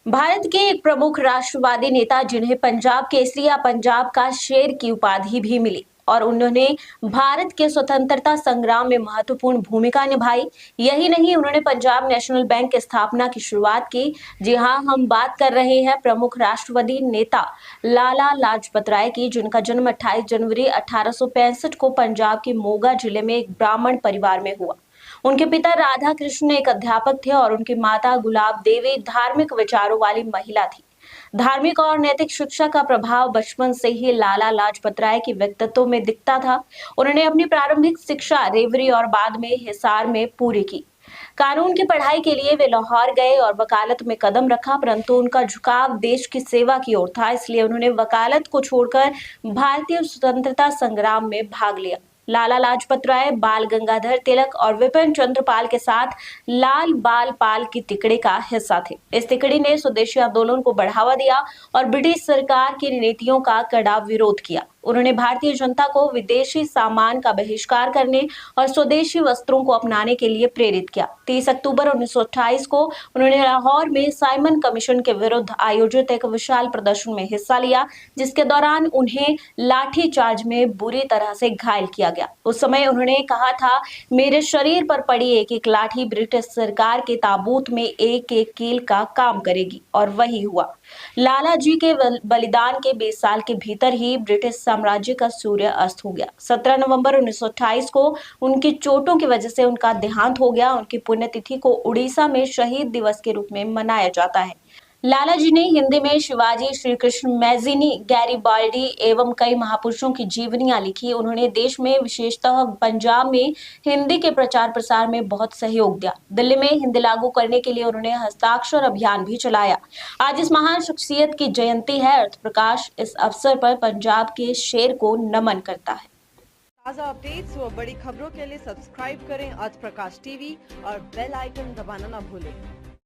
भारत के एक प्रमुख राष्ट्रवादी नेता जिन्हें पंजाब केसरी या पंजाब का शेर की उपाधि भी मिली और उन्होंने भारत के स्वतंत्रता संग्राम में महत्वपूर्ण भूमिका निभाई। यही नहीं, उन्होंने पंजाब नेशनल बैंक की स्थापना की शुरुआत की। जी हाँ, हम बात कर रहे हैं प्रमुख राष्ट्रवादी नेता लाला लाजपत राय की, जिनका जन्म 28 जनवरी 1865 को पंजाब के मोगा जिले में एक ब्राह्मण परिवार में हुआ। उनके पिता राधा कृष्ण एक अध्यापक थे और उनकी माता गुलाब देवी धार्मिक विचारों वाली महिला थी। धार्मिक और नैतिक शिक्षा का प्रभाव बचपन से ही लाला लाजपत राय के व्यक्तित्व में दिखता था। उन्होंने अपनी प्रारंभिक शिक्षा रेवरी और बाद में हिसार में पूरी की। कानून की पढ़ाई के लिए वे लाहौर गए और वकालत में कदम रखा, परंतु उनका झुकाव देश की सेवा की ओर था, इसलिए उन्होंने वकालत को छोड़कर भारतीय स्वतंत्रता संग्राम में भाग लिया। लाला लाजपत राय बाल गंगाधर तिलक और विपिन चंद्र पाल के साथ लाल बाल पाल की तिकड़ी का हिस्सा थे। इस तिकड़ी ने स्वदेशी आंदोलन को बढ़ावा दिया और ब्रिटिश सरकार की नीतियों का कड़ा विरोध किया। उन्होंने भारतीय जनता को विदेशी सामान का बहिष्कार करने और स्वदेशी वस्त्रों को अपनाने के लिए प्रेरित किया। 30 अक्टूबर 1928 को उन्होंने लाहौर में साइमन कमीशन के विरुद्ध आयोजित एक विशाल प्रदर्शन में हिस्सा लिया, जिसके दौरान उन्हें लाठी चार्ज में बुरी तरह से घायल किया गया। उस समय उन्होंने कहा था, मेरे शरीर पर पड़ी एक एक लाठी ब्रिटिश सरकार के ताबूत में एक एक कील का काम करेगी, और वही हुआ। लाला जी के बलिदान के 20 साल के भीतर ही ब्रिटिश साम्राज्य का सूर्य अस्त हो गया। 17 नवंबर 1928 को उनकी चोटों की वजह से उनका देहांत हो गया। उनकी पुण्यतिथि को उड़ीसा में शहीद दिवस के रूप में मनाया जाता है। लाला जी ने हिंदी में शिवाजी, श्री कृष्ण, मैजिनी, गैरीबाल्डी एवं कई महापुरुषों की जीवनियां लिखी। उन्होंने देश में, विशेषतः पंजाब में हिंदी के प्रचार प्रसार में बहुत सहयोग दिया। दिल्ली में हिंदी लागू करने के लिए उन्होंने हस्ताक्षर अभियान भी चलाया। आज इस महान शख्सियत की जयंती है। अर्थ प्रकाश इस अवसर पर पंजाब के शेर को नमन करता है। ताज़ा अपडेट्स व बड़ी खबरों के लिए सब्सक्राइब करें आज प्रकाश टीवी और बेल आइकन दबाना न भूलें।